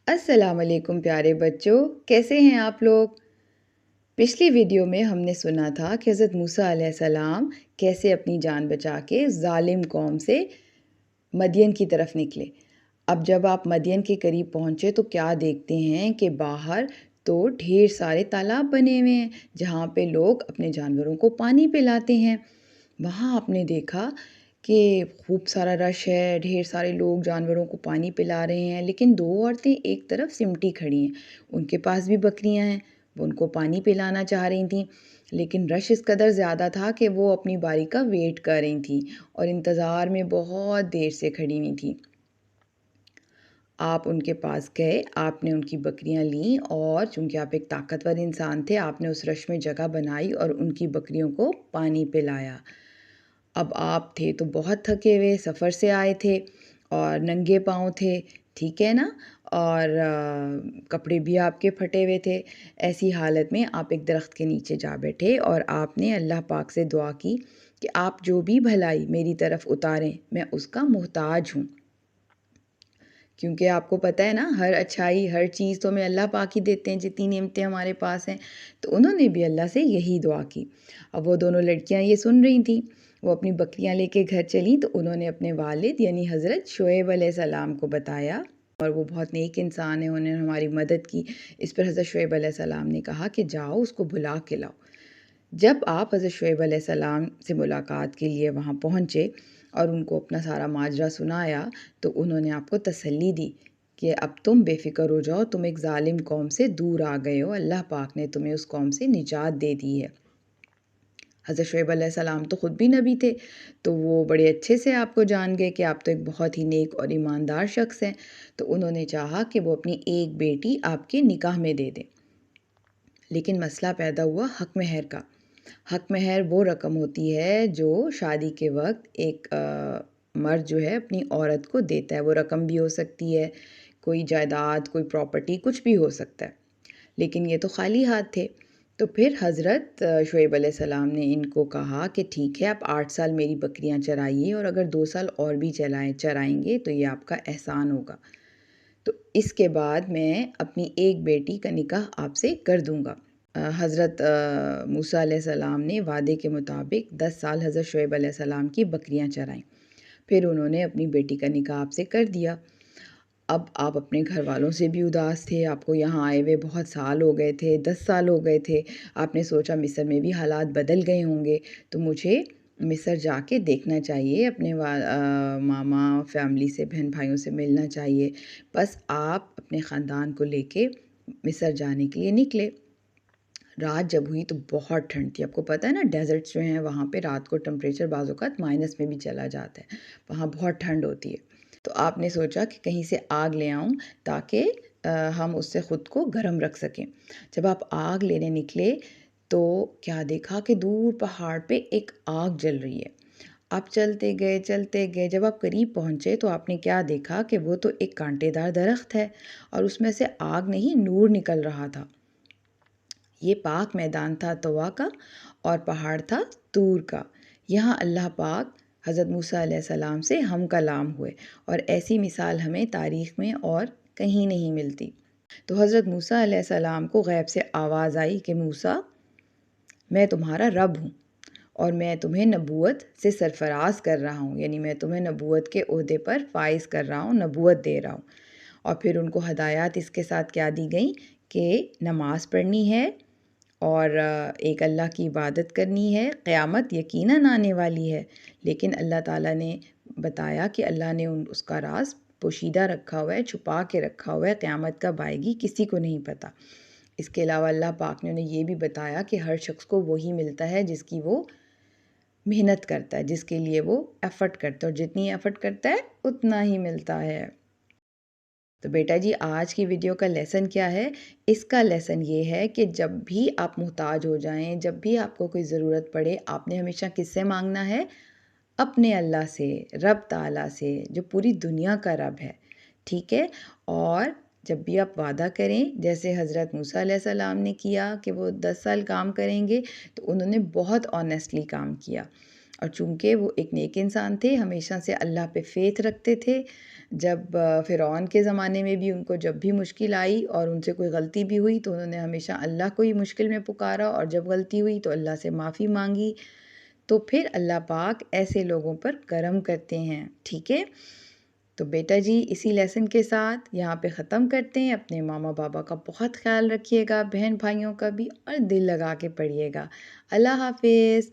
अस्सलाम वालेकुम प्यारे बच्चों, कैसे हैं आप लोग। पिछली वीडियो में हमने सुना था कि हज़रत मूसा अलैहिस्सलाम कैसे अपनी जान बचा के ज़ालिम कौम से मदियन की तरफ निकले। अब जब आप मदियन के करीब पहुँचे तो क्या देखते हैं कि बाहर तो ढेर सारे तालाब बने हुए हैं जहाँ पे लोग अपने जानवरों को पानी पिलाते हैं। वहाँ आपने देखा कि खूब सारा रश है, ढेर सारे लोग जानवरों को पानी पिला रहे हैं, लेकिन दो औरतें एक तरफ सिमटी खड़ी हैं। उनके पास भी बकरियां हैं, वो उनको पानी पिलाना चाह रही थीं, लेकिन रश इस कदर ज़्यादा था कि वो अपनी बारी का वेट कर रही थीं और इंतज़ार में बहुत देर से खड़ी हुई थीं। आप उनके पास गए, आपने उनकी बकरियां लीं और चूँकि आप एक ताकतवर इंसान थे, आपने उस रश में जगह बनाई और उनकी बकरियों को पानी पिलाया। अब आप थे तो बहुत थके हुए, सफ़र से आए थे और नंगे पाँव थे, ठीक है ना? और कपड़े भी आपके फटे हुए थे। ऐसी हालत में आप एक दरख्त के नीचे जा बैठे और आपने अल्लाह पाक से दुआ की कि आप जो भी भलाई मेरी तरफ उतारें, मैं उसका मोहताज हूँ। क्योंकि आपको पता है ना, हर अच्छाई, हर चीज़ तो हमें अल्लाह पाक ही देते हैं, जितनी नेमतें हमारे पास हैं। तो उन्होंने भी अल्लाह से यही दुआ की। अब वो दोनों लड़कियां ये सुन रही थीं, वो अपनी बकरियां लेके घर चलीं तो उन्होंने अपने वालिद यानी हज़रत शुएब अलैहिस्सलाम को बताया और वो बहुत नेक इंसान है, उन्होंने हमारी मदद की। इस पर हज़रत शुएब अलैहिस्सलाम ने कहा कि जाओ उसको बुला के लाओ। जब आप हज़रत शुएब अलैहिस्सलाम से मुलाकात के लिए वहाँ पहुँचे और उनको अपना सारा माजरा सुनाया तो उन्होंने आपको तसल्ली दी कि अब तुम बेफ़िक्र हो जाओ, तुम एक ज़ालिम कौम से दूर आ गए हो, अल्लाह पाक ने तुम्हें उस कौम से निजात दे दी है। हज़रत शुएब अलैहिस्सलाम तो ख़ुद भी नबी थे, तो वो बड़े अच्छे से आपको जान गए कि आप तो एक बहुत ही नेक और ईमानदार शख्स हैं। तो उन्होंने चाहा कि वो अपनी एक बेटी आपके निकाह में दे दें, लेकिन मसला पैदा हुआ हक महर का। हक महर वो रकम होती है जो शादी के वक्त एक मर्द जो है अपनी औरत को देता है। वो रकम भी हो सकती है, कोई जायदाद, कोई प्रॉपर्टी, कुछ भी हो सकता है। लेकिन ये तो खाली हाथ थे। तो फिर हज़रत शुएब अलैहिस्सलाम ने इनको कहा कि ठीक है, आप 8 साल मेरी बकरियां चराइए और अगर 2 साल और भी चराएंगे तो ये आपका एहसान होगा। तो इसके बाद मैं अपनी एक बेटी का निकाह आपसे कर दूंगा। हज़रत मूसा अलैहिस्सलाम ने वादे के मुताबिक 10 साल हज़रत शुएब अलैहिस्सलाम की बकरियां चराईं। फिर उन्होंने अपनी बेटी का निकाह आपसे कर दिया। अब आप अपने घर वालों से भी उदास थे, आपको यहाँ आए हुए बहुत साल हो गए थे, 10 साल हो गए थे। आपने सोचा मिस्र में भी हालात बदल गए होंगे, तो मुझे मिस्र जाके देखना चाहिए, अपने मामा फैमिली से, बहन भाइयों से मिलना चाहिए। बस आप अपने ख़ानदान को लेके मिस्र जाने के लिए निकले। रात जब हुई तो बहुत ठंड थी। आपको पता है ना, डेज़र्ट्स जो हैं वहाँ पे रात को टेम्परेचर बाज़ औक़ात माइनस में भी चला जाता है, वहाँ बहुत ठंड होती है। तो आपने सोचा कि कहीं से आग ले आऊँ ताकि हम उससे ख़ुद को गर्म रख सकें। जब आप आग लेने निकले तो क्या देखा कि दूर पहाड़ पे एक आग जल रही है। आप चलते गए, जब आप करीब पहुँचे तो आपने क्या देखा कि वो तो एक कांटेदार दरख्त है और उसमें से आग नहीं, नूर निकल रहा था। ये पाक मैदान था तवा का और पहाड़ था तूर का। यहाँ अल्लाह पाक हज़रत मूसा अलैहिस्सलाम से हम कलाम हुए और ऐसी मिसाल हमें तारीख़ में और कहीं नहीं मिलती। तो हज़रत मूसा अलैहिस्सलाम को गैब से आवाज़ आई कि मूसा, मैं तुम्हारा रब हूँ और मैं तुम्हें नबूवत से सरफराज कर रहा हूँ, यानी मैं तुम्हें नबूवत के ओहदे पर फ़ाइज़ कर रहा हूँ, नबूवत दे रहा हूँ। और फिर उनको हदायत इसके साथ क्या दी गई कि नमाज़ पढ़नी है और एक अल्लाह की इबादत करनी है। क़यामत यकीनन आने वाली है, लेकिन अल्लाह ताला ने बताया कि अल्लाह ने उसका राज पोशीदा रखा हुआ है, छुपा के रखा हुआ है। क़यामत कब आएगी किसी को नहीं पता। इसके अलावा अल्लाह पाक ने उन्हें ये भी बताया कि हर शख्स को वही मिलता है जिसकी वो मेहनत करता है, जिसके लिए वो एफ़र्ट करता है, और जितनी एफ़र्ट करता है उतना ही मिलता है। तो बेटा जी, आज की वीडियो का लेसन क्या है? इसका लेसन ये है कि जब भी आप मुहताज हो जाएं, जब भी आपको कोई ज़रूरत पड़े, आपने हमेशा किससे मांगना है? अपने अल्लाह से, रब ताला से, जो पूरी दुनिया का रब है, ठीक है? और जब भी आप वादा करें, जैसे हज़रत मूसा अलैहिस्सलाम ने किया कि वो 10 साल काम करेंगे, तो उन्होंने बहुत ऑनेस्टली काम किया और चूँकि वो एक नेक इंसान थे, हमेशा से अल्लाह पे फ़ेथ रखते थे, جب فرعون کے زمانے میں بھی ان کو جب بھی مشکل آئی اور ان سے کوئی غلطی بھی ہوئی تو انہوں نے ہمیشہ اللہ کو ہی مشکل میں پکارا، اور جب غلطی ہوئی تو اللہ سے معافی مانگی، تو پھر اللہ پاک ایسے لوگوں پر کرم کرتے ہیں، ٹھیک ہے؟ تو بیٹا جی اسی لیسن کے ساتھ یہاں پہ ختم کرتے ہیں۔ اپنے ماما بابا کا بہت خیال رکھیے گا، بہن بھائیوں کا بھی، اور دل لگا کے پڑھیے گا۔ اللہ حافظ۔